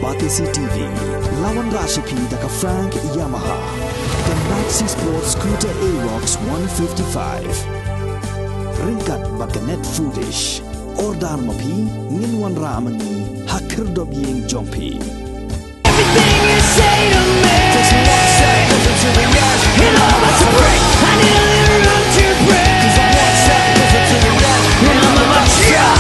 Batisi TV, lawan Rashipi daka Frank Yamaha, dan Maxi Sports Scooter Aerox 155. Ringkat baka net foodish, ordar mapi, nginwan ramani, hakir dobyeng jompi. Everything you say to me doesn't want to say nothing to the yes. It all wants to break. I need a little room to breathe. Cause I want to say nothing to the yes. And I'm about to break.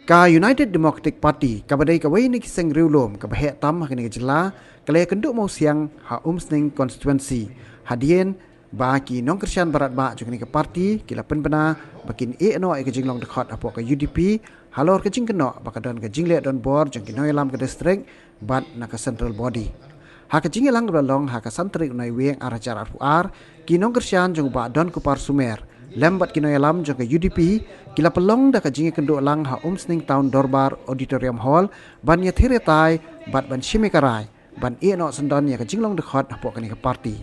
Ka United Democratic Party kabadai kawai ni kiseng riulom ka bahek tam hakini kejela kale kenduk mau siang ha umsning constituency hadien ba ki nong Krisyan Barat ba jukni ke parti kila penbena bakin no ke jinglong dekat apo ke UDP halor ke jing keno bakadon ke jingle don bor jeng ki noilam ke district bat na ke central body ha ke jingelang belong ha ke santrik noi weng arajar ar ki nong Krisyan jeng ba don kupar sumer lembat kinoy alam jong ke UDP kila pelong da ka jingi kenduk lang ha umsning town dorbar auditorium hall ban ya thiretai bat ban shimikarai ban no sendon ya ka jinglong dekhot apo kani ke parti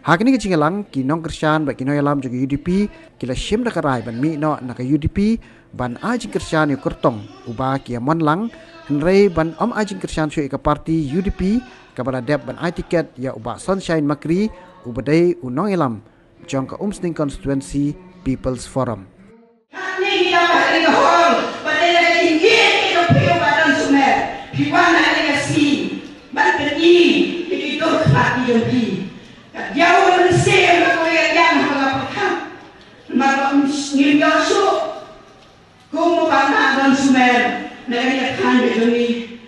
ha kini ke jingelang kinong Krisyan ba kinoy alam jong ke UDP kila shim da karai ban mi no na ka UDP ban ajing Krisyan yu kertong uba kia mon lang henrei ban ajing Krisyan syu ke parti UDP kabala dep ban tiket ya uba sunshine makri ubadai unong elam jong ka umsning constituency People's Forum. Kami kita bahari ke hall, pada lagi ingin itu piu badan sumer, piwan ada kasi, ban pergi, itu hati jadi. Jauh bersih, aku yang mengapa malam ngilga su, kumu badan sumer, negeri kan jadi.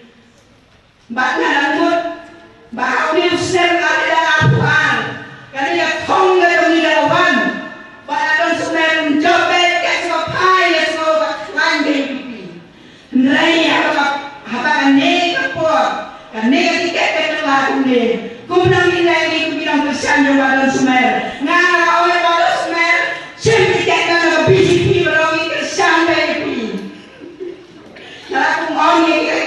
Bana langut, bau ni sumer ada apuan, kali ya kong dari dawan. Badan sumer jobek ke sopai ke sopan baby. Nrai apa ne kapor, ne tiket ke lagu ne. Kumnang nilai ni kubilang Krisyan jo badan sumer. Ngara oleh badan sumer, sempit ke na BJP berongi Krisyan baby. Ngara kumong ni ke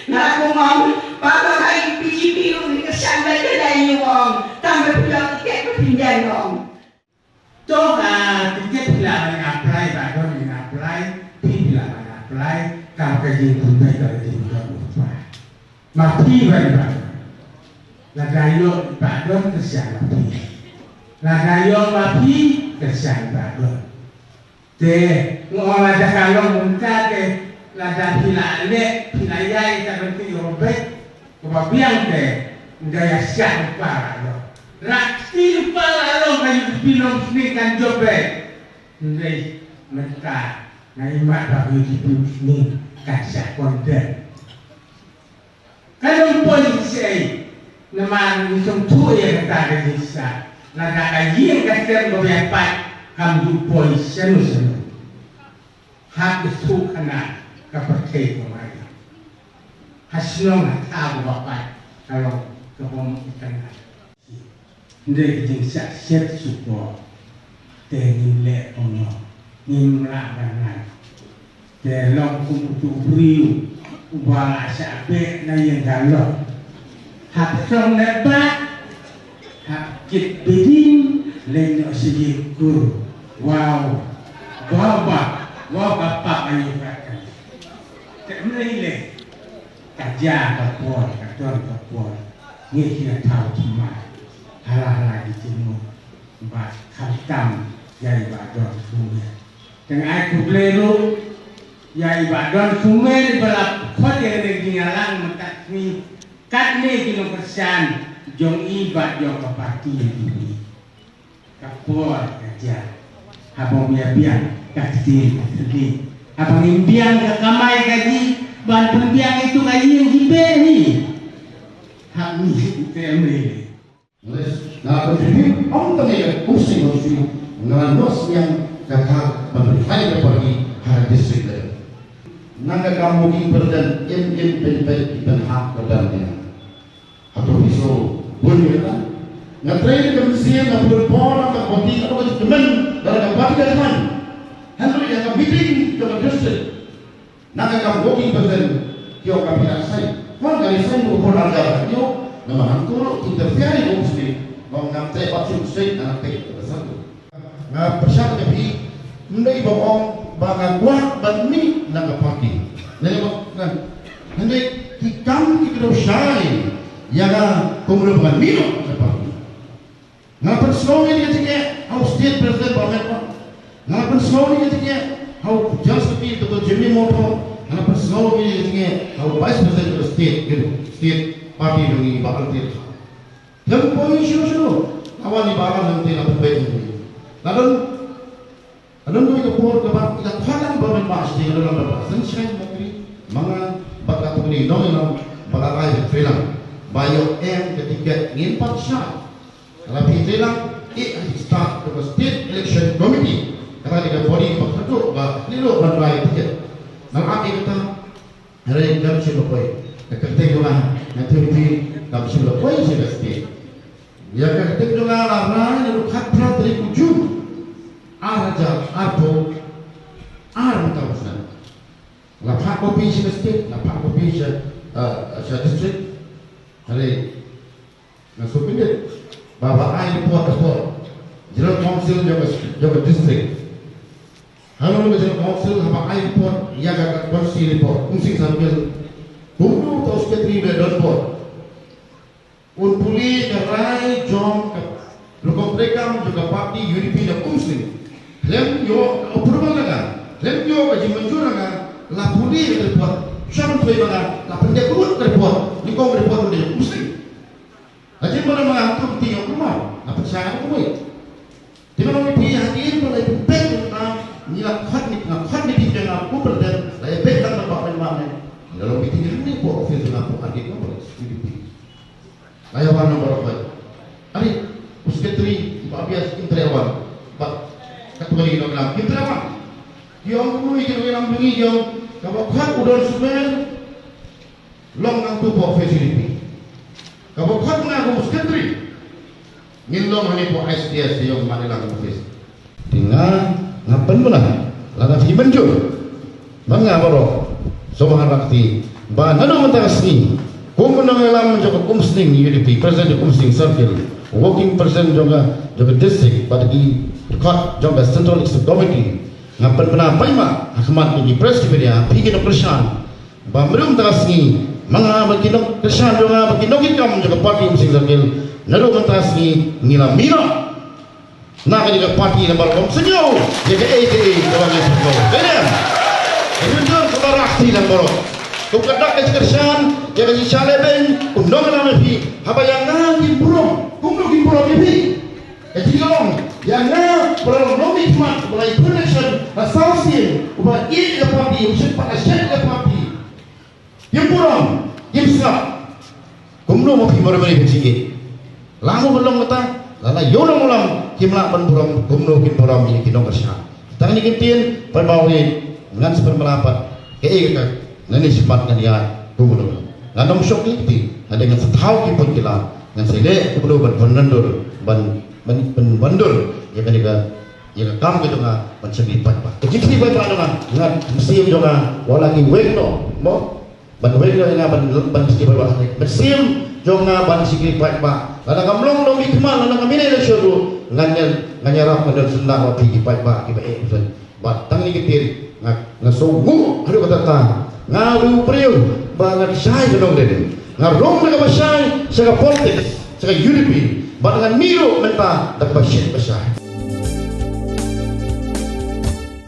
ngara kumong bapa kai BJP berongi Krisyan baby dai wong. Tambah pulang tiket pinjam dong. Toh tiket bila apply, baru apply, bila apply, kalau kerja tunai kalau tidak berapa. Mati berapa? Lagayo baru tersiap mati. Lagayo mati tersiap baru. Deh, orang ada kalau muka deh, lada pilale, pilayai kalau tidak baik, kebabian deh, daya siapa lo. Rakti pala lo kayu pinong sini kan jobe, ngai mereka ngai mak bagi hidup sini kasih konten. Kalau polisi nama nisung tu yang kata desa, naga kaji yang kasih berapa kamu polisi nusan, hak itu kena kepercayaan kemarin. Hasilnya nggak tahu apa kalau kebom ikan. Ndek jing siap support tengin le ono nimla bangan de long kutu priu ubala sabe na yang galo hak song neba hak kit bidin le no sikur wow baba pak ayu kan tak menile kaja kapor kator kapor ngi kira tahu cuma halah di timur, bah khatam ya ibadah sungai. Dengan aku beliau ya ibadah sungai balap kau yang ditinggalan mentakmi katne kilo persen jong ibad jong kapati ini. Kapor kerja, abang biar kasih sedih, abang impian ke kamai gaji, ban pembiang itu gaji yang diberi. Kami itu yang beri. Nah, kontribusi orang yang pusing kontribusi dengan nos yang kata memberikan kepada hari distrik itu. Naga kamu kiperdan hak kedannya. Atau bisa boleh kan? Ngatrai kementerian yang berpora ke bodi atau ke teman dalam bodi teman. Henry yang meeting ke distrik. Naga kamu kiperdan kio kapitan saya. Mana dari saya bukan agak yo, nama hantu interfere dengan muslim, mau ngambil opsi muslim anak teh bersatu. Ngap persyak tapi, mendai bohong, bagai kuat bani naga parti. Jadi kan, mendai kikam kikidosai, yang kemudian minum naga parti. Ngap persyaw ini ketika, how state president parliament, ngap persyaw ini ketika, how just seperti Dr. Jimmy Moto. Karena personal ini kalau vice president of state party doni bakal tiap. Yang poin sino awal ni bakal nanti nak berbaik ini. Lalu tu itu pun kita kalah bermain mas di dalam berbahasan saya mungkin mana bakal tu ni dong bakal ada film bio ketika ingin paksa. Kalau film start the state election committee karena dia body bekerja bah ni lo berbaik tiket. Nang akhir kita hari jam 10 poin. Kerja juga nanti jam 10 poin sudah sih. Ya kerja juga larang yang kat berat dari ujung. Araja, arbo, tahu sana. Lapak kopi sudah sih, lapak kopi sudah district. Hari nasupindet bawa air buat General Council juga district. Kalau kita council apa airport, ya agak kursi report, mungkin sambil bulu atau sekretari redor Unpuli kerai jom lokal mereka juga parti UDP dan Muslim. Lem yo approval lagi, lem yo kaji manjur lagi, lapuli report, siapa tu yang la pendek urut report, ni kau report dia Muslim. Kaji mana mengatur tiang rumah, apa saya aku buat. Di mana ni hadir mulai beg nila khat ni dia nak kubur dan saya bekan bapak memang dalam meeting ini buat office nak buat adik nombor UDP. Saya warna berapa? Hari sekretari bias interawan, pak ketua lagi nak interawan. Yang dulu itu yang bunyi yang kalau khat udah semen long nang tu buat office UDP. Kalau khat mengaku sekretari, ngilong ni buat SDS yang mana lang office. Tinggal ngapain pula? Lada pergi banjur. Bangga baru. Sobahan rakti. Bahan ada mentasni. Kumpulnya alam juga kumsling UDP. Presiden kumsling circle. Working president juga district. Pada di dekat juga central executive committee. Ngapain pernah apa ima? Hakmat ini presiden dia. Pergi ke persian. Bahan belum mentasni. Mangga berkinok persian juga berkinok ikam juga parti kumsling circle. Nalu mentasni ngilam mina. Nak juga parti yang baru senyum, jadi AKA orang yang senyum. Kemudian, kemudian keluar akti yang baru. Kemudian kerjaan, jadi caleben, undang nama pi. Apa yang nanti burung, kumpulan burung pi. Jadi long, yang nanti burung nomi mat, mulai connection, asosiasi, ubah ini parti, usia pada syarat parti. Yang burung, yang besar, kumpulan mau pi baru beri kecil. Lalu belum kata. Lala yolong ulang kimla penburung gumno kin burung ini kinong kerja. Tangan ini kintin perbawi ngan sepermelapat keika nani sepat ngania gumno. Nganong syok ini ada dengan setahun kipun kila ngan sele gumno bandur ya kan ya kam gitu nga mencegi pat pak. Jadi pat pak ngan musim juga walagi wekno mo ban wekno nga ban sikit pak musim jonga ban sikit pat pak. Lada kamlong dong ikmal, lada kami ni dah syuru nganyarap ngandel sendak wapi kipai pak kipai usan. Batang ni ketir ngasunggu ada kata tang ngalu priu bangan syai kedong dede ngarong nak basyai sega politik sega UDP badangan miro menta dak basyai.